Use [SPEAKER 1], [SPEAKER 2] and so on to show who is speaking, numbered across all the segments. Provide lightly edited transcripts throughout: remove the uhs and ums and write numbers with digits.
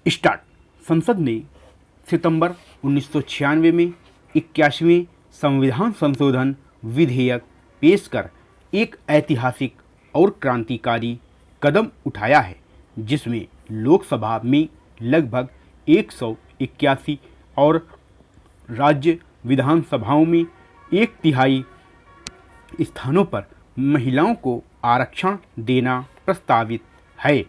[SPEAKER 1] Start. संसद ने सितंबर 1996 में 81वें संविधान संशोधन विधेयक पेश कर एक ऐतिहासिक और क्रांतिकारी कदम उठाया है, जिसमें लोकसभा में लगभग 181 और राज्य विधानसभाओं में एक तिहाई स्थानों पर महिलाओं को आरक्षण देना प्रस्तावित है।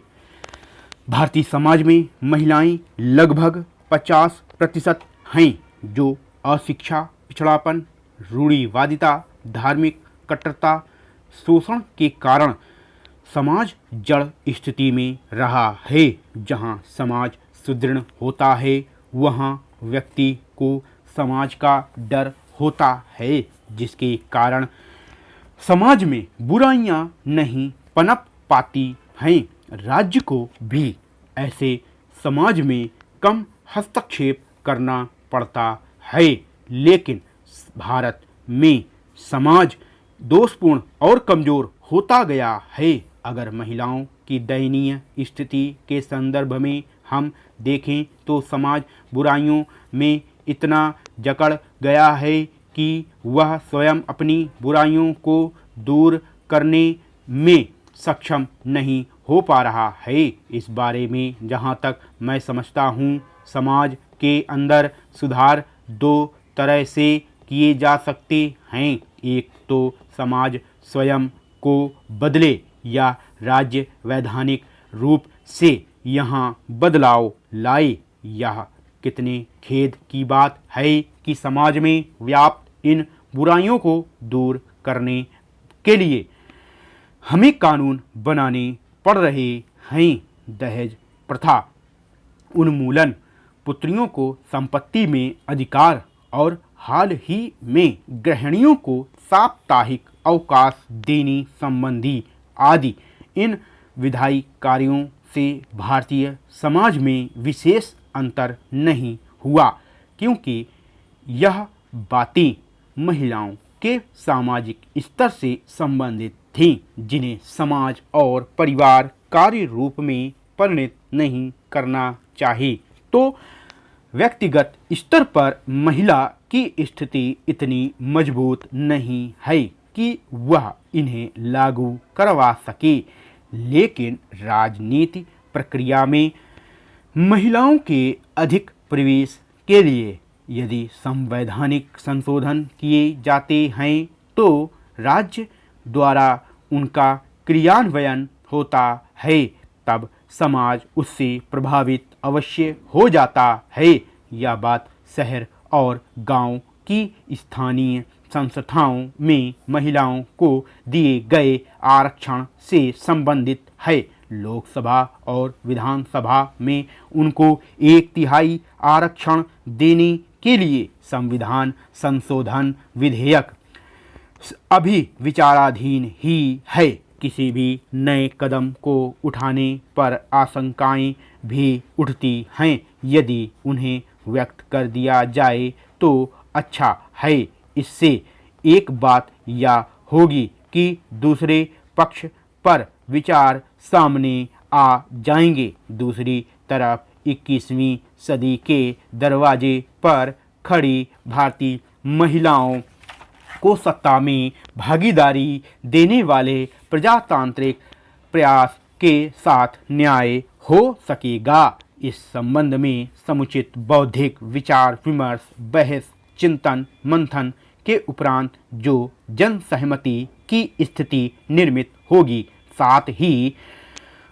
[SPEAKER 1] भारतीय समाज में महिलाएं लगभग 50% हैं, जो अशिक्षा, पिछड़ापन, रूढ़िवादिता, धार्मिक कट्टरता, शोषण के कारण समाज जड़ स्थिति में रहा है। जहां समाज सुदृढ़ होता है, वहां व्यक्ति को समाज का डर होता है, जिसके कारण समाज में बुराइयां नहीं पनप पाती हैं। राज्य को भी ऐसे समाज में कम हस्तक्षेप करना पड़ता है, लेकिन भारत में समाज दोषपूर्ण और कमज़ोर होता गया है। अगर महिलाओं की दयनीय स्थिति के संदर्भ में हम देखें तो समाज बुराइयों में इतना जकड़ गया है कि वह स्वयं अपनी बुराइयों को दूर करने में सक्षम नहीं हो पा रहा है। इस बारे में जहाँ तक मैं समझता हूँ, समाज के अंदर सुधार दो तरह से किए जा सकते हैं। एक तो समाज स्वयं को बदले या राज्य वैधानिक रूप से यहाँ बदलाव लाए। यह कितने खेद की बात है कि समाज में व्याप्त इन बुराइयों को दूर करने के लिए हमें कानून बनाने पड़ रहे हैं। दहेज प्रथा उन्मूलन, पुत्रियों को संपत्ति में अधिकार और हाल ही में गृहिणियों को साप्ताहिक अवकाश देने संबंधी आदि इन विधायी कार्यों से भारतीय समाज में विशेष अंतर नहीं हुआ, क्योंकि यह बातें महिलाओं के सामाजिक स्तर से संबंधित थीं, जिन्हें समाज और परिवार कार्य रूप में परिणत नहीं करना चाहिए। तो व्यक्तिगत स्तर पर महिला की स्थिति इतनी मजबूत नहीं है कि वह इन्हें लागू करवा सके, लेकिन राजनीति प्रक्रिया में महिलाओं के अधिक प्रवेश के लिए यदि संवैधानिक संशोधन किए जाते हैं तो राज्य द्वारा उनका क्रियान्वयन होता है, तब समाज उससे प्रभावित अवश्य हो जाता है। यह बात शहर और गांव की स्थानीय संस्थाओं में महिलाओं को दिए गए आरक्षण से संबंधित है। लोकसभा और विधानसभा में उनको एक तिहाई आरक्षण देने के लिए संविधान संशोधन विधेयक अभी विचाराधीन ही है। किसी भी नए कदम को उठाने पर आशंकाएं भी उठती हैं। यदि उन्हें व्यक्त कर दिया जाए तो अच्छा है। इससे एक बात यह होगी कि दूसरे पक्ष पर विचार सामने आ जाएंगे। दूसरी तरफ 21वीं सदी के दरवाजे पर खड़ी भारतीय महिलाओं को सत्ता में भागीदारी देने वाले प्रजातांत्रिक प्रयास के साथ न्याय हो सकेगा। इस संबंध में समुचित बौद्धिक विचार विमर्श, बहस, चिंतन मंथन के उपरांत जो जन सहमति की स्थिति निर्मित होगी, साथ ही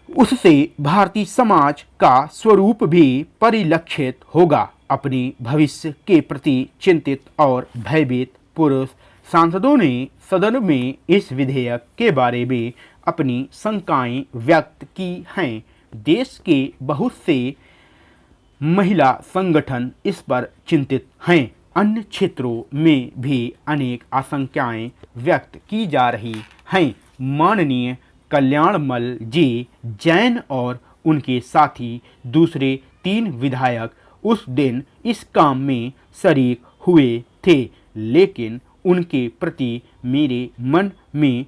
[SPEAKER 1] उससे भारतीय समाज का स्वरूप भी परिलक्षित होगा। अपने भविष्य के प्रति चिंतित और भयभीत पुरुष सांसदों ने सदन में इस विधेयक के बारे में अपनी शंकाएं व्यक्त की हैं। देश के बहुत से महिला संगठन इस पर चिंतित हैं। अन्य क्षेत्रों में भी अनेक आशंकाएं व्यक्त की जा रही हैं। माननीय कल्याणमल जी जैन और उनके साथी दूसरे 3 विधायक उस दिन इस काम में शरीक हुए थे, लेकिन उनके प्रति मेरे मन में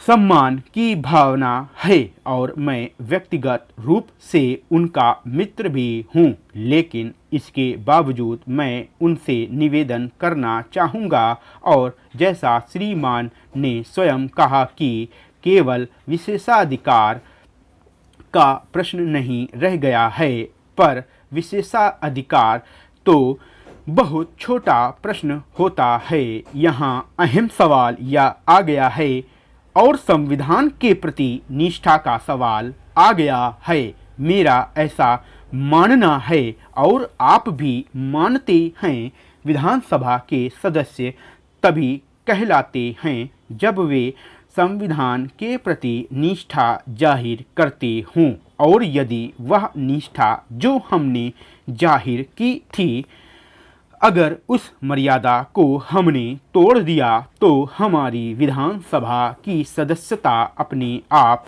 [SPEAKER 1] सम्मान की भावना है और मैं व्यक्तिगत रूप से उनका मित्र भी हूँ, लेकिन इसके बावजूद मैं उनसे निवेदन करना चाहूँगा और जैसा श्रीमान ने स्वयं कहा कि केवल विशेषाधिकार का प्रश्न नहीं रह गया है, पर विशेषाधिकार तो बहुत छोटा प्रश्न होता है। यहाँ अहम सवाल यह आ गया है और संविधान के प्रति निष्ठा का सवाल आ गया है। मेरा ऐसा मानना है और आप भी मानते हैं, विधानसभा के सदस्य तभी कहलाते हैं जब वे संविधान के प्रति निष्ठा जाहिर करते हों, और यदि वह निष्ठा जो हमने जाहिर की थी, अगर उस मर्यादा को हमने तोड़ दिया तो हमारी विधानसभा की सदस्यता अपने आप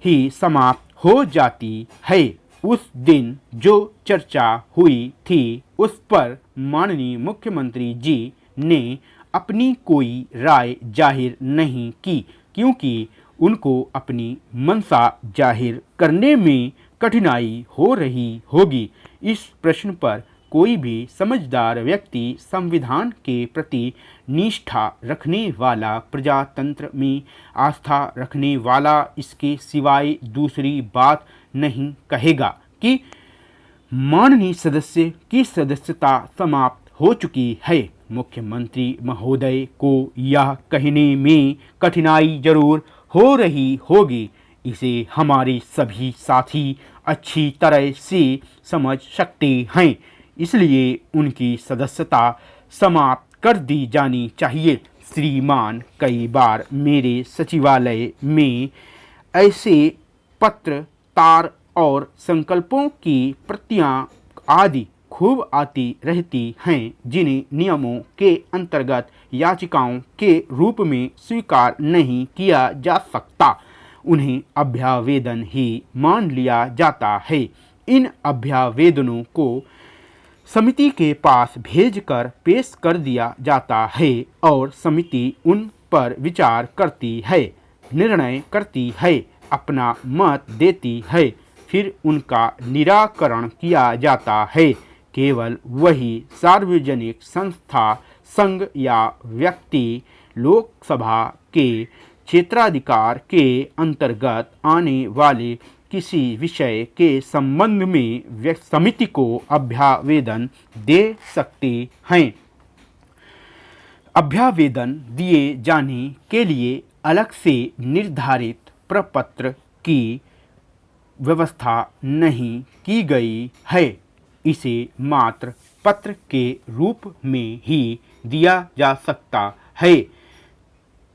[SPEAKER 1] ही समाप्त हो जाती है। उस दिन जो चर्चा हुई थी उस पर माननीय मुख्यमंत्री जी ने अपनी कोई राय जाहिर नहीं की, क्योंकि उनको अपनी मंशा जाहिर करने में कठिनाई हो रही होगी। इस प्रश्न पर कोई भी समझदार व्यक्ति, संविधान के प्रति निष्ठा रखने वाला, प्रजातंत्र में आस्था रखने वाला, इसके सिवाय दूसरी बात नहीं कहेगा कि माननीय सदस्य की सदस्यता समाप्त हो चुकी है। मुख्यमंत्री महोदय को यह कहने में कठिनाई जरूर हो रही होगी, इसे हमारे सभी साथी अच्छी तरह से समझ सकते हैं, इसलिए उनकी सदस्यता समाप्त कर दी जानी चाहिए। श्रीमान कई बार मेरे सचिवालय में ऐसे पत्र, तार और संकल्पों की प्रतियां आदि खूब आती रहती हैं, जिन्हें नियमों के अंतर्गत याचिकाओं के रूप में स्वीकार नहीं किया जा सकता। उन्हें अभ्यावेदन ही मान लिया जाता है। इन अभ्यावेदनों को समिति के पास भेजकर पेश कर दिया जाता है और समिति उन पर विचार करती है, निर्णय करती है, अपना मत देती है, फिर उनका निराकरण किया जाता है। केवल वही सार्वजनिक संस्था, संघ या व्यक्ति लोकसभा के क्षेत्राधिकार के अंतर्गत आने वाले किसी विषय के संबंध में समिति को अभ्यावेदन दे सकते हैं। अभ्यावेदन दिए जाने के लिए अलग से निर्धारित प्रपत्र की व्यवस्था नहीं की गई है। इसे मात्र पत्र के रूप में ही दिया जा सकता है,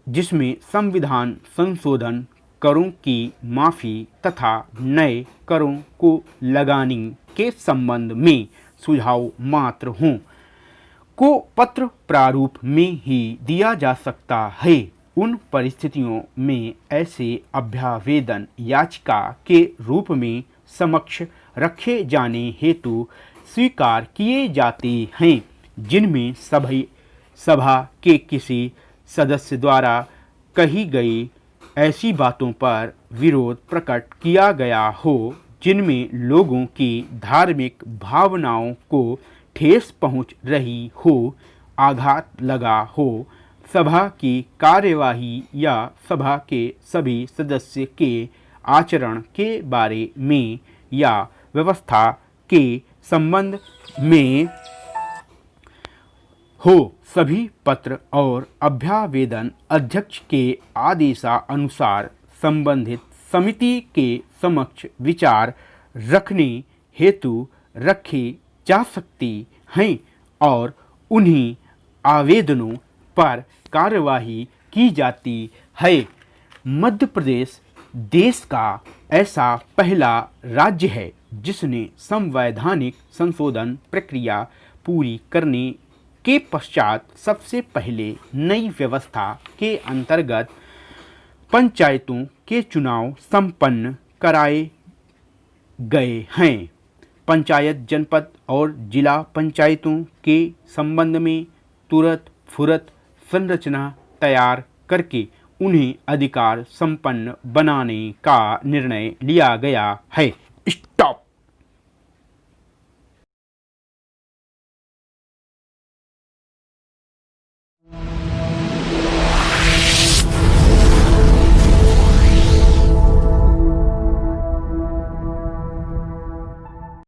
[SPEAKER 1] जिसमें संविधान संशोधन, करों की माफ़ी तथा नए करों को लगाने के संबंध में सुझाव मात्र हों, को पत्र प्रारूप में ही दिया जा सकता है। उन परिस्थितियों में ऐसे अभ्यावेदन याचिका के रूप में समक्ष रखे जाने हेतु स्वीकार किए जाते हैं, जिनमें सभा के किसी सदस्य द्वारा कही गई ऐसी बातों पर विरोध प्रकट किया गया हो जिनमें लोगों की धार्मिक भावनाओं को ठेस पहुंच रही हो, आघात लगा हो, सभा की कार्यवाही या सभा के सभी सदस्य के आचरण के बारे में या व्यवस्था के संबंध में हो। सभी पत्र और अभ्यावेदन अध्यक्ष के आदेशानुसार संबंधित समिति के समक्ष विचार रखने हेतु रखे जा सकते हैं और उन्हीं आवेदनों पर कार्यवाही की जाती है। मध्य प्रदेश देश का ऐसा पहला राज्य है जिसने संवैधानिक संशोधन प्रक्रिया पूरी करने के पश्चात सबसे पहले नई व्यवस्था के अंतर्गत पंचायतों के चुनाव संपन्न कराए गए हैं। पंचायत, जनपद और जिला पंचायतों के संबंध में तुरंत फुरत संरचना तैयार करके उन्हें अधिकार संपन्न बनाने का निर्णय लिया गया है। स्टॉप।